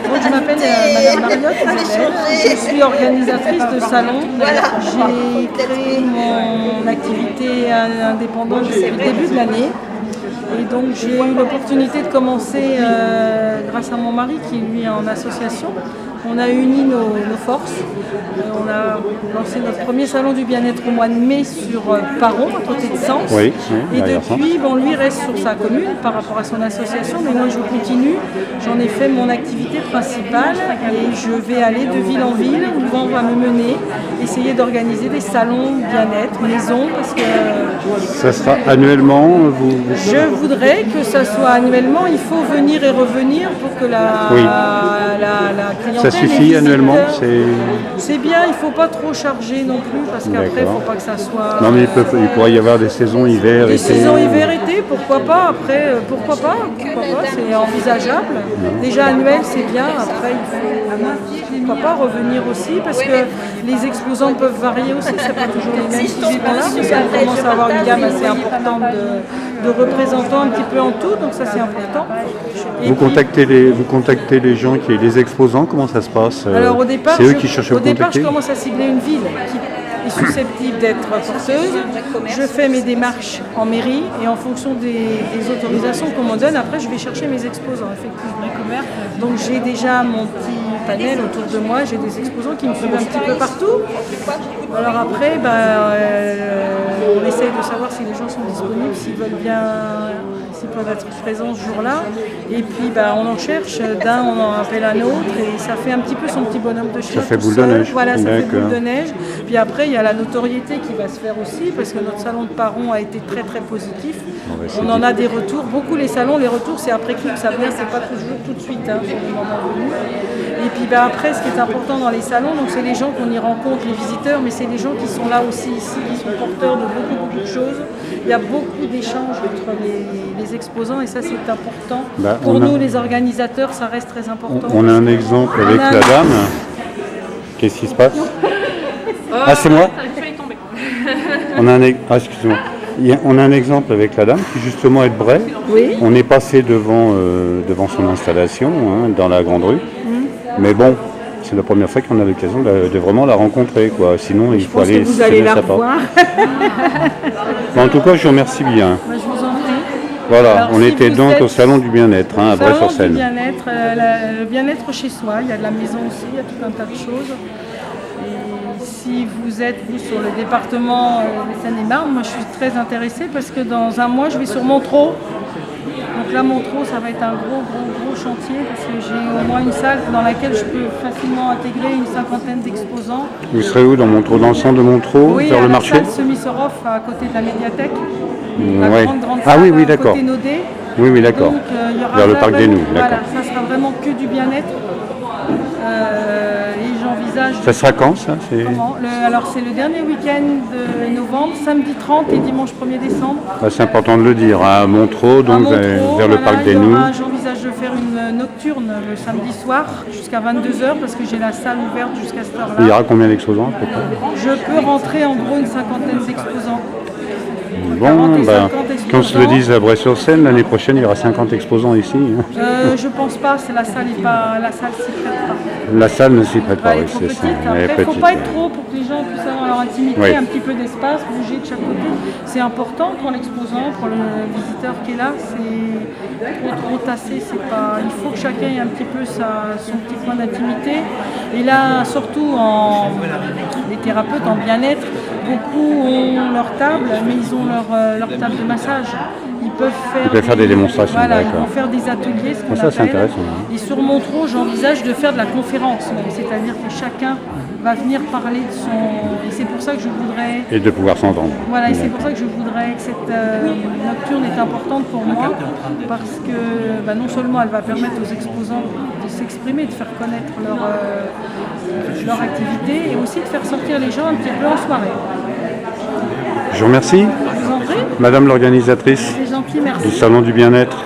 Moi, je m'appelle Madame Mariotte Isabelle. Je suis organisatrice de salon. J'ai créé mon activité indépendante depuis le début de l'année. Et donc j'ai eu l'opportunité de commencer grâce à mon mari qui lui est en association. On a uni nos forces. On a lancé notre premier salon du bien-être au mois de mai sur Paron, à côté de Sens. Oui, et depuis, lui reste sur sa commune par rapport à son association, mais moi je continue. J'en ai fait mon activité principale et je vais aller de ville en ville où le vent va me mener, essayer d'organiser des salons bien-être, maison, parce que... Ça sera annuellement Je voudrais que ça soit annuellement. Il faut venir et revenir pour que la clientèle... Ça suffit annuellement, c'est bien, il ne faut pas trop charger non plus, parce qu'après, il ne faut pas que ça soit... Non, mais il pourrait y avoir des saisons hiver, été. Des saisons hiver, été, pourquoi pas. Après, pourquoi pas, c'est envisageable. Déjà annuel, c'est bien. Après, il faut, pourquoi pas, revenir aussi, parce que les exposants peuvent varier aussi. C'est pas toujours les mêmes qui sont là, parce qu'on commence à avoir une gamme assez importante de représentants un petit peu en tout, donc ça c'est important. Vous contactez les gens les exposants, comment ça se passe? Alors au départ, c'est eux qui cherchent à vous contacter? Au départ, je commence à cibler une ville qui est susceptible d'être porteuse. Je fais mes démarches en mairie et en fonction des autorisations qu'on me donne, après je vais chercher mes exposants, effectivement. Donc j'ai déjà mon petit panel autour de moi, j'ai des exposants qui me suivent un petit peu partout. Alors après, on essaye de savoir si les gens sont disponibles, s'ils veulent bien, s'ils peuvent être présents ce jour-là. Et puis on en cherche d'un, on en appelle un autre et ça fait un petit peu son petit bonhomme de chemin. Ça fait boule de neige. Voilà, ça fait boule de neige. Puis après, il y a la notoriété qui va se faire aussi parce que notre salon de Paron a été très très positif. On en a des retours, beaucoup les salons, les retours c'est après coup que ça vient, c'est pas toujours tout de suite sur le moment venu. Et puis après, ce qui est important dans les salons, donc c'est les gens qu'on y rencontre, les visiteurs, mais c'est les gens qui sont là aussi ici, qui sont porteurs de beaucoup de choses. Il y a beaucoup d'échanges entre les exposants et ça c'est important. Pour nous les organisateurs, ça reste très important. On a un exemple avec la dame. Qu'est-ce qui se passe? Ah, c'est moi? Excusez-moi. On a un exemple avec la dame qui justement est de Bray. Oui. On est passé devant son installation dans la grande rue. Mais bon, c'est la première fois qu'on a l'occasion de vraiment la rencontrer, quoi. Sinon, il faut aller vous allez la revoir. En tout cas, je vous remercie bien. Je vous en prie. Voilà, alors, on était donc au salon du bien-être, à Bray-sur-Seine. Le bien-être chez soi, il y a de la maison aussi, il y a tout un tas de choses. Et si vous êtes, sur le département de Seine-et-Marne, moi je suis très intéressée parce que dans un mois, je vais sur Montreux. Donc là, Montreux, ça va être un gros chantier parce que j'ai au moins une salle dans laquelle je peux facilement intégrer une cinquantaine d'exposants. Vous serez où, dans Montreux, dans le centre de Montreux, vers le marché? Oui, à la salle Semi-Sorof, à côté de la médiathèque. La grande ah salle, oui, d'accord. côté Naudet. Oui, d'accord. Donc, vers le parc des Nous, voilà, ça sera vraiment que du bien-être. Et j'envisage... Ça sera quand, ça? Alors, c'est le dernier week-end de novembre, samedi 30 et dimanche 1er décembre. C'est important de le dire, à Montreux, donc vers le parc des Nous. J'envisage de faire une nocturne le samedi soir jusqu'à 22h parce que j'ai la salle ouverte jusqu'à cette heure-là. Il y aura combien d'exposants à peu près? Je peux rentrer en gros une cinquantaine d'exposants. Bon, qu'on se le dise à Bray-sur-Seine, l'année prochaine il y aura 50 exposants ici. Je pense pas, la salle s'y prête pas. La salle ne s'y prête pas, oui, c'est ça. Après, il ne faut pas être trop pour que les gens puissent avoir leur intimité, un petit peu d'espace, bouger de chaque côté. C'est important pour l'exposant, pour le visiteur qui est là. C'est trop tassé, il faut que chacun ait un petit peu son petit point d'intimité. Et là, surtout les thérapeutes en bien-être, beaucoup ont leur table, mais ils ont leur table de massage. Ils peuvent faire des démonstrations. Voilà, ils vont faire des ateliers, ce qu'on appelle. Ça, c'est intéressant. Et sur Montreux, j'envisage de faire de la conférence, c'est-à-dire que chacun va venir parler de son... Et c'est pour ça que je voudrais... Et de pouvoir s'entendre. Voilà, et c'est pour ça que je voudrais que cette nocturne est importante pour moi, parce que non seulement elle va permettre aux exposants de s'exprimer, de faire connaître leur activité, et aussi de faire sortir les gens un petit peu en soirée. Je vous remercie. Je vous en prie. Madame l'organisatrice C'est gentil, merci. du Salon du Bien-être.